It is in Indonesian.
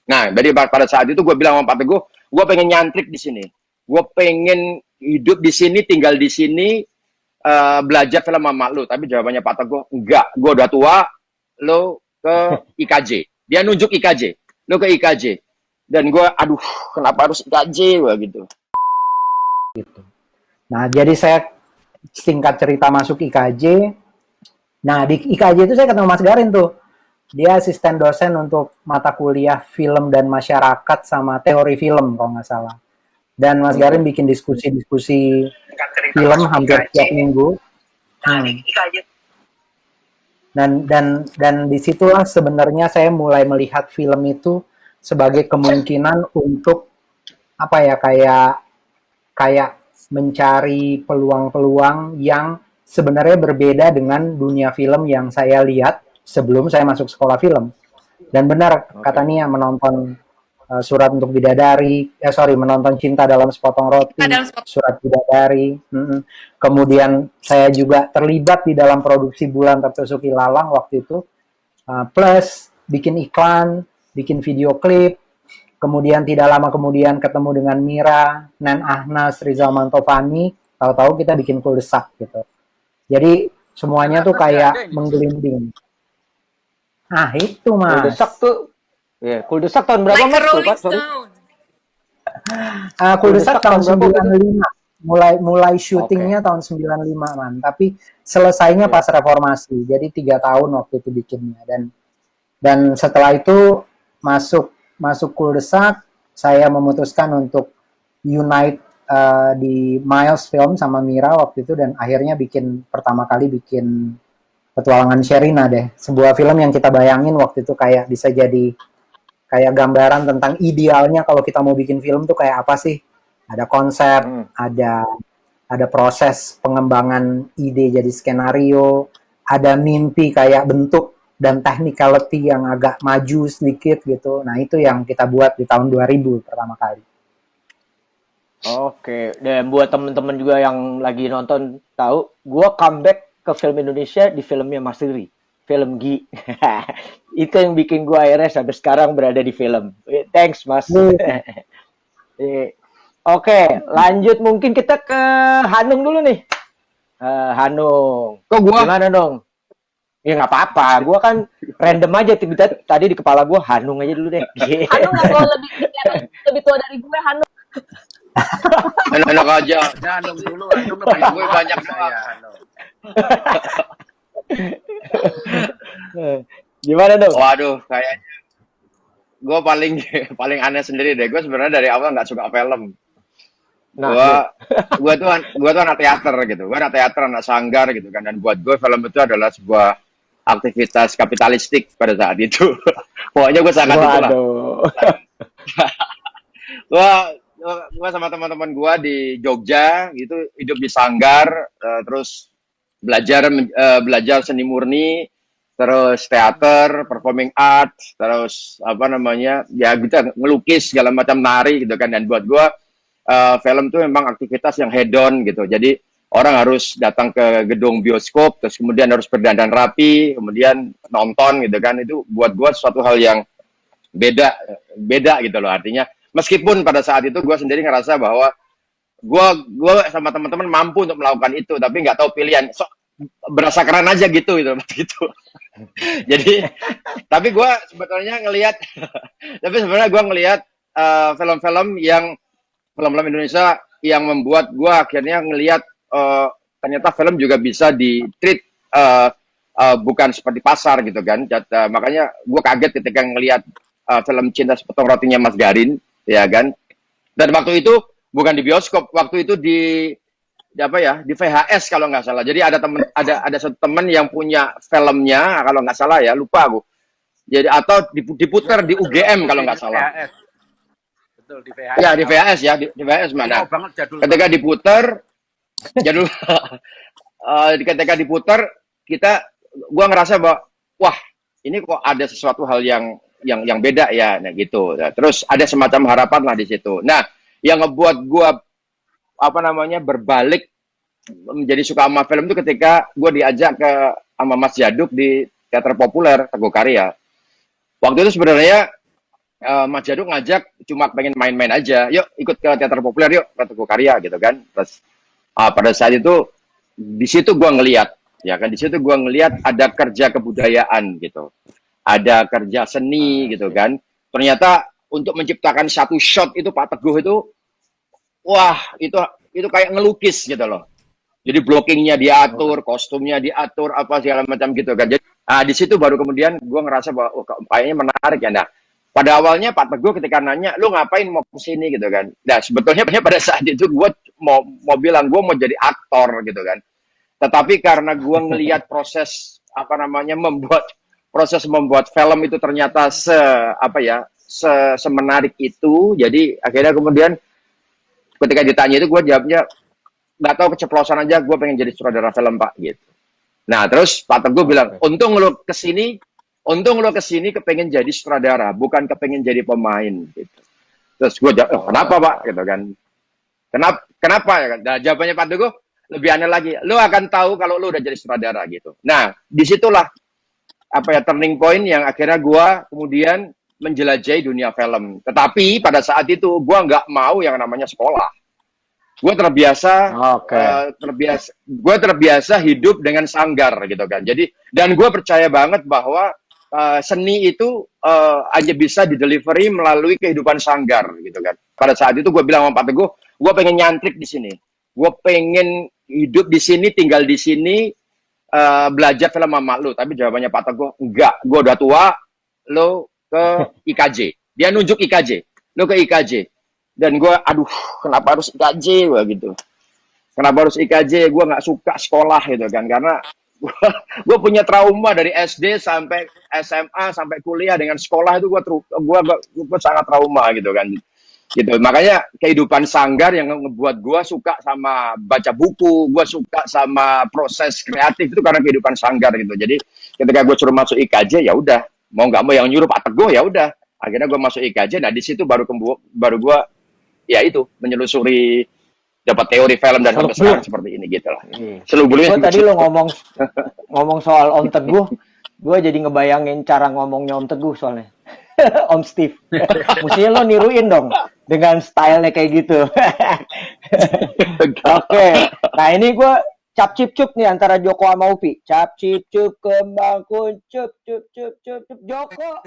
Nah, dari pada saat itu gue bilang sama Pak Teguh, gue pengen nyantrik di sini. Gue pengen hidup di sini, tinggal di sini, belajar film sama lu. Tapi jawabannya Pak Teguh, enggak. Gue udah tua, lo ke IKJ. Dia nunjuk IKJ. Lo ke IKJ. Dan gue, aduh, kenapa harus IKJ? Gue gitu. Gitu. Nah, jadi saya singkat cerita masuk IKJ. Nah, di IKJ itu saya ketemu Mas Garin tuh. Dia asisten dosen untuk mata kuliah film dan masyarakat sama teori film kalau nggak salah. Dan Mas Garin bikin diskusi-diskusi film hampir tiap minggu. Dan disitulah sebenarnya saya mulai melihat film itu sebagai kemungkinan untuk apa ya, kayak mencari peluang-peluang yang sebenarnya berbeda dengan dunia film yang saya lihat sebelum saya masuk sekolah film. Dan benar kata Nia, menonton Surat untuk Bidadari, menonton Cinta dalam Sepotong Roti, Surat Bidadari. Kemudian saya juga terlibat di dalam produksi Bulan Tertusuk Ilalang waktu itu, plus bikin iklan, bikin video klip. Kemudian tidak lama kemudian ketemu dengan Mira, Nen Ahnas, Rizal Mantovani, tahu-tahu kita bikin Kuldesak gitu. Jadi semuanya tuh kayak menggelinding. Ah itu Mas. Kuldesak tuh, ya Kuldesak tahun berapa Like Mas? Rolling Sorry. Stone. Kuldesak tahun berapa 95. Mulai syutingnya tahun 95 man, tapi selesainya pas reformasi. Jadi 3 tahun waktu itu bikinnya, dan setelah itu masuk Kuldesak, saya memutuskan untuk unite di Miles Film sama Mira waktu itu, dan akhirnya pertama kali bikin Petualangan Sherina deh, sebuah film yang kita bayangin waktu itu kayak bisa jadi kayak gambaran tentang idealnya kalau kita mau bikin film tuh kayak apa sih. Ada konsep, ada proses pengembangan ide jadi skenario, ada mimpi kayak bentuk dan technicality yang agak maju sedikit gitu. Nah, itu yang kita buat di tahun 2000 pertama kali. Oke, dan buat temen-temen juga yang lagi nonton tahu, gue comeback ke film Indonesia di filmnya Mas Riri, film Gi. Itu yang bikin gue akhirnya sampai sekarang berada di film. Thanks Mas. Oke, lanjut mungkin kita ke Hanung dulu nih. Hanung. Kok gua? Gimana dong? Ya nggak apa-apa, gue kan random aja tadi di kepala gue Hanung aja dulu deh. Hanung nggak mau lebih tua dari gue, Hanung. Enak aja. Hanung dulu, Hanung lebih Gue banyak saya, Hanung. Gimana dong? Waduh, kayaknya gue paling aneh sendiri deh. Gue sebenarnya dari awal nggak suka film. Nah, gue tuh anak teater gitu. Gue anak teater, anak sanggar gitu kan. Dan buat gue film itu adalah sebuah aktivitas kapitalistik pada saat itu. Pokoknya gue sangat itulah. Gue sama teman-teman gue di Jogja gitu hidup di sanggar, terus belajar seni murni, terus teater, performing arts, terus apa namanya ya gitu, ngelukis segala macam, nari gitu kan. Dan buat gue film tuh memang aktivitas yang hedon gitu. Jadi orang harus datang ke gedung bioskop, terus kemudian harus berdandan rapi, kemudian nonton gitu kan. Itu buat gue suatu hal yang beda gitu loh. Artinya meskipun pada saat itu gue sendiri ngerasa bahwa gue sama teman-teman mampu untuk melakukan itu, tapi nggak tahu pilihan. Berasa keren aja gitu gitu. Jadi tapi gue sebetulnya ngelihat film-film Indonesia yang membuat gue akhirnya ngelihat ternyata film juga bisa di treat bukan seperti pasar gitu kan. Makanya gue kaget ketika ngelihat film Cinta Sepotong Rotinya Mas Garin, ya kan. Dan waktu itu bukan di bioskop, waktu itu di VHS kalau nggak salah. Jadi ada satu temen yang punya filmnya, kalau nggak salah ya, lupa aku. Jadi atau diputar di UGM kalau nggak salah. Betul, di VHS. Ya, di VHS ya, di VHS mana. Ketika diputar jadul ketika diputar gua ngerasa bahwa wah, ini kok ada sesuatu hal yang beda ya, nah gitu. Nah, terus ada semacam harapan lah di situ. Nah, yang ngebuat gua berbalik menjadi suka sama film itu ketika gue diajak sama Mas Jaduk di Teater Populer Teguh Karya. Waktu itu sebenarnya Mas Jadu ngajak cuma pengen main-main aja, yuk ikut ke teater populer yuk, ke Teguh Karya gitu kan. Terus pada saat itu di situ gua ngelihat, ya kan, di situ gua ngelihat ada kerja kebudayaan gitu, ada kerja seni gitu kan. Ternyata untuk menciptakan satu shot itu Pak Teguh itu, wah itu kayak ngelukis gitu loh. Jadi blockingnya diatur, kostumnya diatur, apa segala macam gitu kan. Jadi di situ baru kemudian gue ngerasa bahwa oh, kayaknya menarik ya. Nah, pada awalnya Pak Teguh ketika nanya, lu ngapain mau ke sini gitu kan. Nah, sebetulnya pada saat itu gue mau bilang gue mau jadi aktor gitu kan. Tetapi karena gue ngelihat proses apa namanya membuat film itu ternyata semenarik itu, jadi akhirnya kemudian ketika ditanya itu gue jawabnya nggak tahu keceplosan aja gue pengen jadi sutradara film Pak gitu. Nah terus Pak Teguh bilang untung lo kesini kepengen jadi sutradara bukan kepengen jadi pemain gitu. Terus gue jawab kenapa Pak gitu kan, kenapa ya kan. Nah, jawabannya Pak Teguh lebih aneh lagi, lo akan tahu kalau lo udah jadi sutradara gitu. Nah disitulah turning point yang akhirnya gue kemudian menjelajahi dunia film. Tetapi pada saat itu gue nggak mau yang namanya sekolah. Gue terbiasa hidup dengan sanggar gitu kan. Jadi dan gue percaya banget bahwa seni itu hanya bisa didelivery melalui kehidupan sanggar gitu kan. Pada saat itu gue bilang sama Pak Teguh, gue pengen nyantrik di sini, gue pengen hidup di sini, tinggal di sini, belajar film sama lu. Tapi jawabannya Pak Teguh, enggak, gue udah tua, lo ke IKJ. Dia nunjuk IKJ, lo ke IKJ. Dan gue, aduh, kenapa harus IKJ gue gitu. Kenapa harus IKJ? Gue nggak suka sekolah gitu kan, karena gue punya trauma dari SD sampai SMA sampai kuliah dengan sekolah itu gue sangat trauma gitu kan. Gitu. Makanya kehidupan sanggar yang ngebuat gue suka sama baca buku, gue suka sama proses kreatif itu karena kehidupan sanggar gitu. Jadi ketika gue suruh masuk IKJ ya udah, mau nggak mau yang nyuruh Pak Teguh ya udah. Akhirnya gue masuk IKJ. Nah di situ baru gue ya itu menelusuri dapat teori film dan sampai sekarang seperti ini gitu lah. Selubungnya Gue tadi lo ngomong soal Om Teguh, gue jadi ngebayangin cara ngomongnya Om Teguh soalnya. Om Steve. Mestinya lo niruin dong dengan stylenya kayak gitu. Oke. Nah ini gue cap cip cup nih antara Joko sama Upi. Cap cip cup kembang kuncup cup cup cup cup Joko.